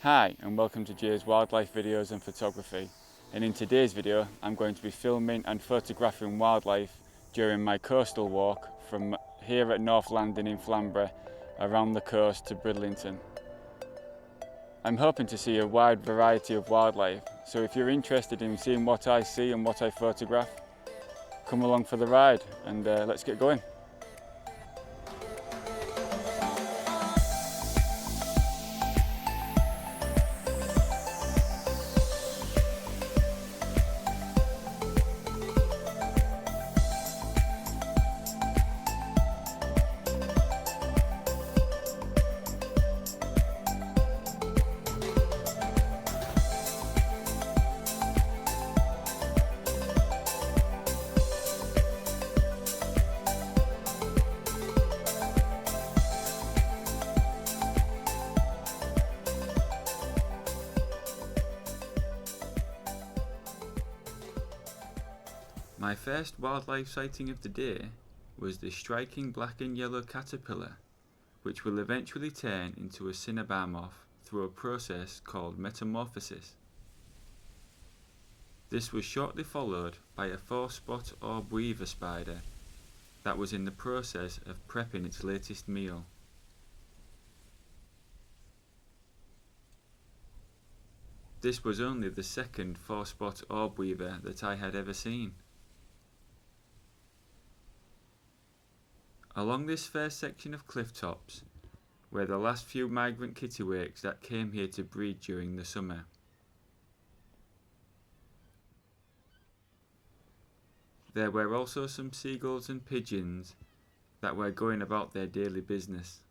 Hi and welcome to Jay's Wildlife Videos and Photography, and in today's video I'm going to be filming and photographing wildlife during my coastal walk from here at North Landing in Flamborough around the coast to Bridlington. I'm hoping to see a wide variety of wildlife, so if you're interested in seeing what I see and what I photograph, come along for the ride and let's get going. My first wildlife sighting of the day was the striking black and yellow caterpillar, which will eventually turn into a cinnabar moth through a process called metamorphosis. This was shortly followed by a 4-spot orb weaver spider that was in the process of prepping its latest meal. This was only the second 4-spot orb weaver that I had ever seen. Along this first section of cliff tops were the last few migrant kittiwakes that came here to breed during the summer. There were also some seagulls and pigeons that were going about their daily business.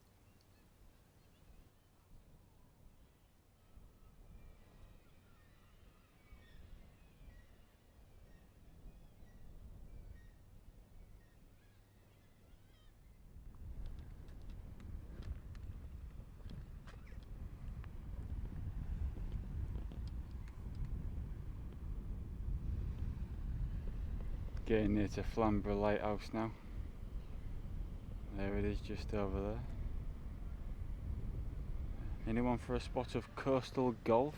Getting near to Flamborough Lighthouse now. There it is, just over there. Anyone for a spot of coastal golf?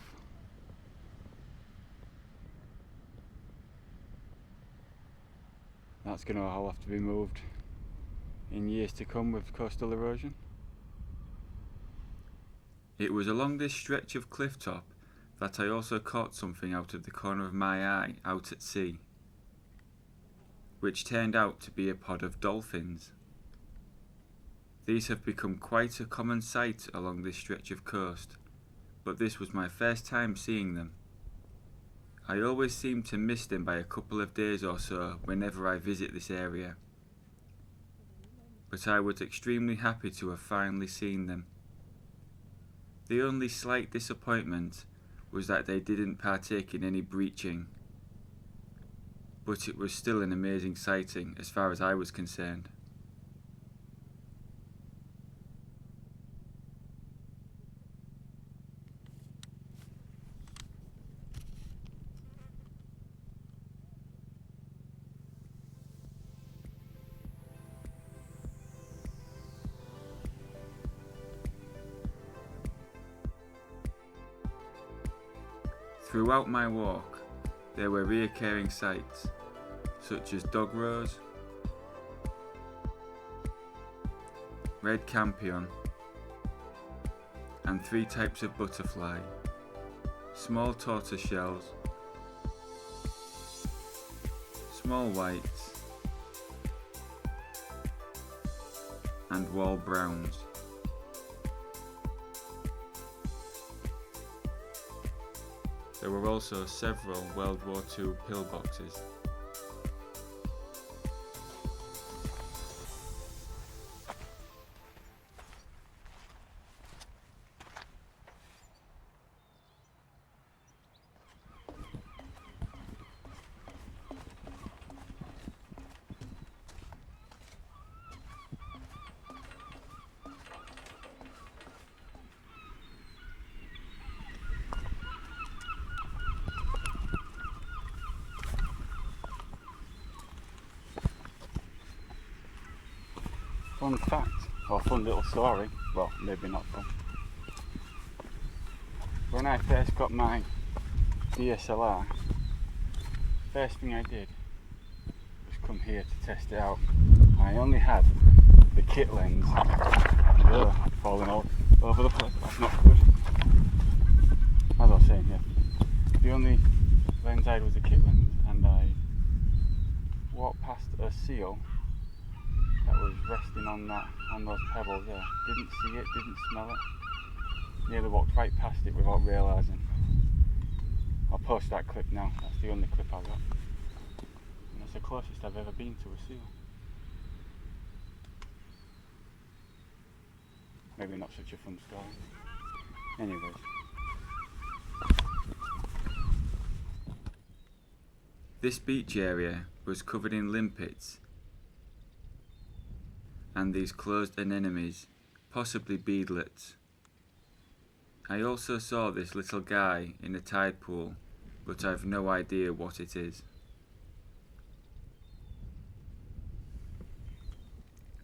That's going to all have to be moved in years to come with coastal erosion. It was along this stretch of cliff top that I also caught something out of the corner of my eye out at sea, which turned out to be a pod of dolphins. These have become quite a common sight along this stretch of coast, but this was my first time seeing them. I always seem to miss them by a couple of days or so whenever I visit this area, but I was extremely happy to have finally seen them. The only slight disappointment was that they didn't partake in any breaching, but it was still an amazing sighting as far as I was concerned. Throughout my walk, there were recurring sights, such as dog rose, red campion, and 3 types of butterfly, small tortoise shells, small whites, and wall browns. There were also several World War II pillboxes. Fun fact, or fun little story, well maybe not fun. When I first got my DSLR, first thing I did was come here to test it out. I only had the kit lens. Ugh, falling all over the place. That's not good. As I was saying here, the only lens I had was the kit lens, and I walked past a seal that was resting on those pebbles there. Didn't see it, didn't smell it. Nearly walked right past it without realising. I'll post that clip now. That's the only clip I got. And that's the closest I've ever been to a seal. Maybe not such a fun story. Anyways. This beach area was covered in limpets and these closed anemones, possibly beadlets. I also saw this little guy in a tide pool, but I've no idea what it is.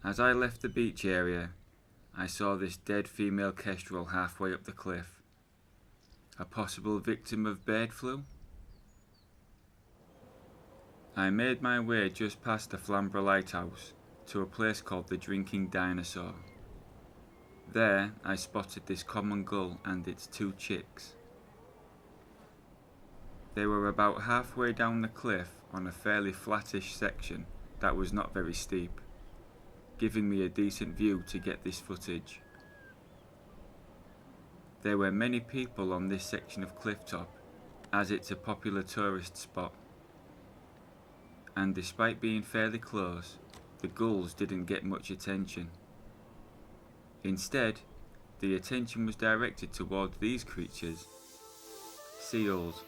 As I left the beach area, I saw this dead female kestrel halfway up the cliff. A possible victim of bird flu? I made my way just past the Flamborough Lighthouse to a place called the Drinking Dinosaur. There I spotted this common gull and its 2 chicks. They were about halfway down the cliff on a fairly flattish section that was not very steep, giving me a decent view to get this footage. There were many people on this section of clifftop, as it's a popular tourist spot. And despite being fairly close, the gulls didn't get much attention. Instead, the attention was directed towards these creatures, seals.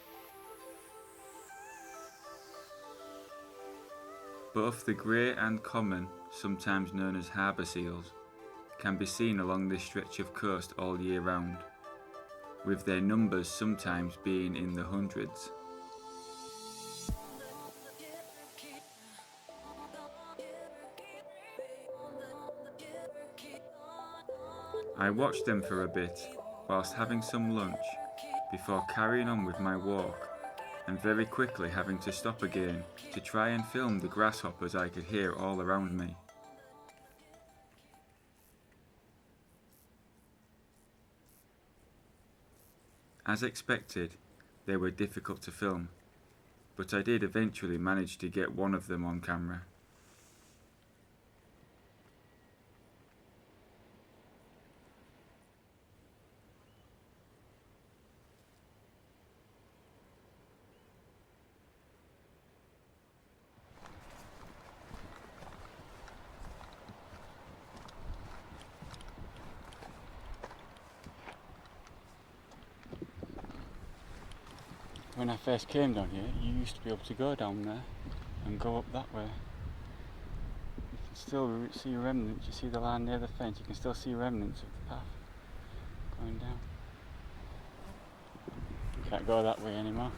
Both the grey and common, sometimes known as harbour seals, can be seen along this stretch of coast all year round, with their numbers sometimes being in the hundreds. I watched them for a bit whilst having some lunch before carrying on with my walk, and very quickly having to stop again to try and film the grasshoppers I could hear all around me. As expected, they were difficult to film, but I did eventually manage to get one of them on camera. When I first came down here, you used to be able to go down there and go up that way. You can still see remnants. You see the line near the fence, you can still see remnants of the path going down. You can't go that way anymore.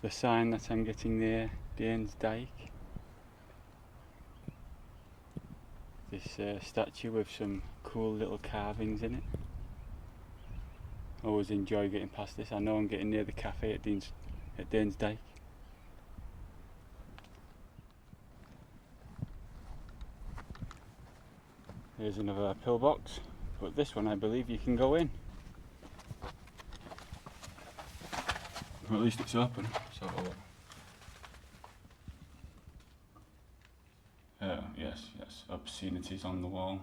The sign that I'm getting near Danes Dyke. This statue with some cool little carvings in it. Always enjoy getting past this. I know I'm getting near the cafe at Danes Dyke. Here's another pillbox, but this one I believe you can go in. Or at least it's open. So yes, obscenities on the wall.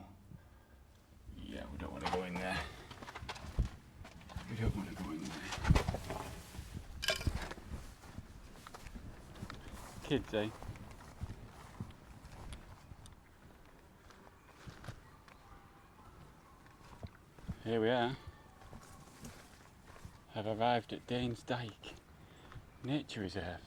Yeah, we don't want to go in there. We don't want to go in there. Kids, eh? Here we are. I've arrived at Danes Dyke Nature Reserve.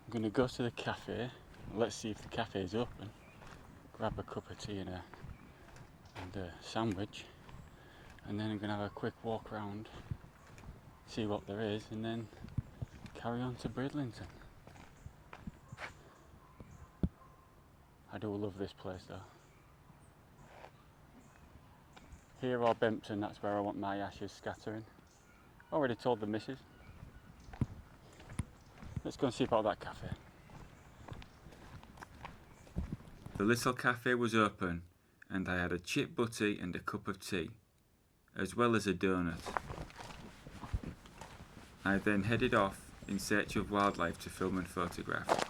I'm going to go to the cafe. Let's see if the cafe is open. Grab a cup of tea and a sandwich, and then I'm going to have a quick walk around, see what there is, and then carry on to Bridlington. I do love this place though. Here or Bempton, that's where I want my ashes scattering. Already told the missus. Let's go and see about that cafe. The little cafe was open and I had a chip butty and a cup of tea, as well as a donut. I then headed off in search of wildlife to film and photograph.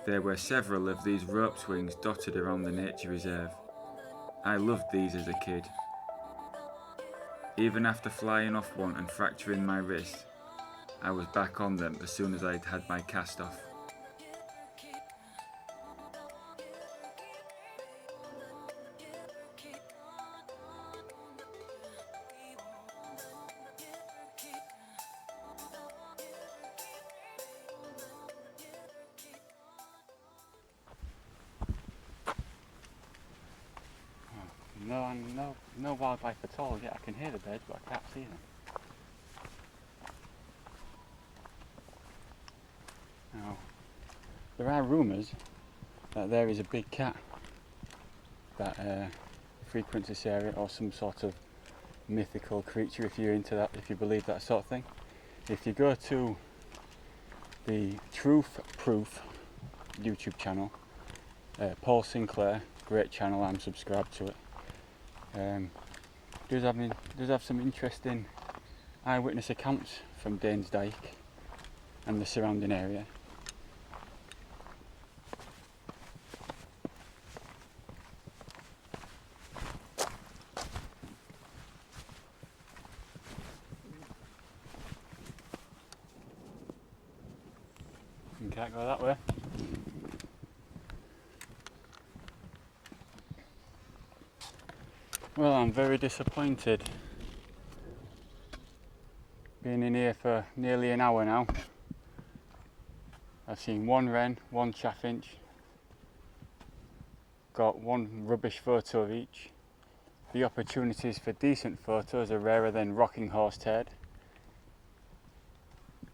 There were several of these rope swings dotted around the nature reserve. I loved these as a kid. Even after flying off one and fracturing my wrist, I was back on them as soon as I'd had my cast off. No wildlife at all. Yeah, I can hear the birds, but I can't see them. Now, there are rumours that there is a big cat that frequents this area, or some sort of mythical creature, if you're into that, if you believe that sort of thing. If you go to the Truth Proof YouTube channel, Paul Sinclair, great channel, I'm subscribed to it. Does have some interesting eyewitness accounts from Danes Dyke and the surrounding area. You can't go that way. Well, I'm very disappointed. Been in here for nearly an hour now. I've seen one wren, one chaffinch, got one rubbish photo of each. The opportunities for decent photos are rarer than rocking horse-tailed.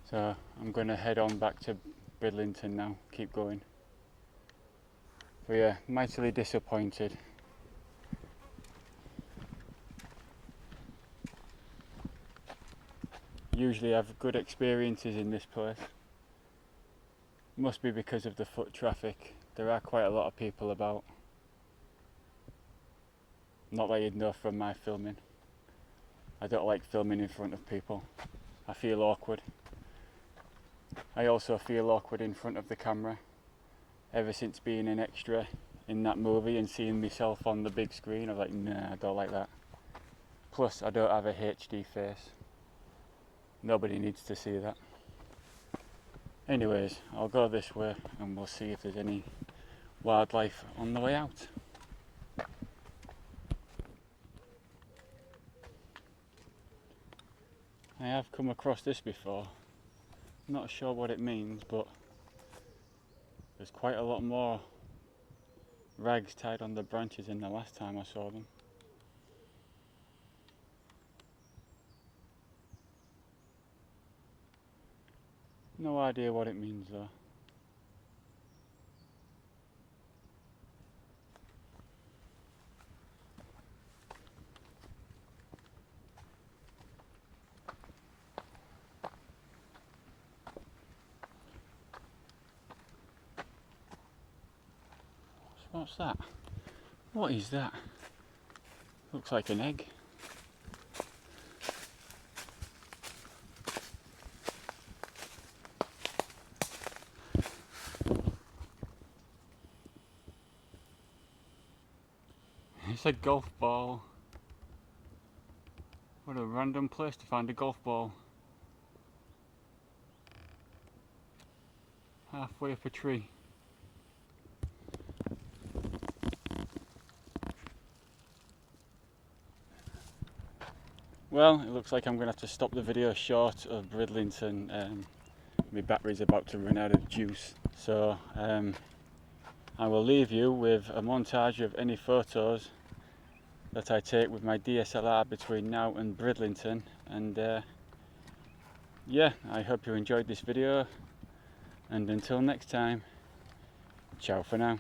So I'm going to head on back to Bridlington now, keep going. But yeah, mightily disappointed. Usually have good experiences in this place. Must be because of the foot traffic. There are quite a lot of people about. Not that you'd know from my filming. I don't like filming in front of people. I feel awkward. I also feel awkward in front of the camera. Ever since being an extra in that movie and seeing myself on the big screen, I was like, nah, I don't like that. Plus, I don't have a HD face. Nobody needs to see that. Anyways, I'll go this way and we'll see if there's any wildlife on the way out. I have come across this before. Not sure what it means, but there's quite a lot more rags tied on the branches than the last time I saw them. No idea what it means though. What's that? What is that? Looks like an egg. That's a golf ball. What a random place to find a golf ball. Halfway up a tree. Well, it looks like I'm going to have to stop the video short of Bridlington. My battery's about to run out of juice. So I will leave you with a montage of any photos that I take with my DSLR between now and Bridlington. And yeah, I hope you enjoyed this video. And until next time, ciao for now.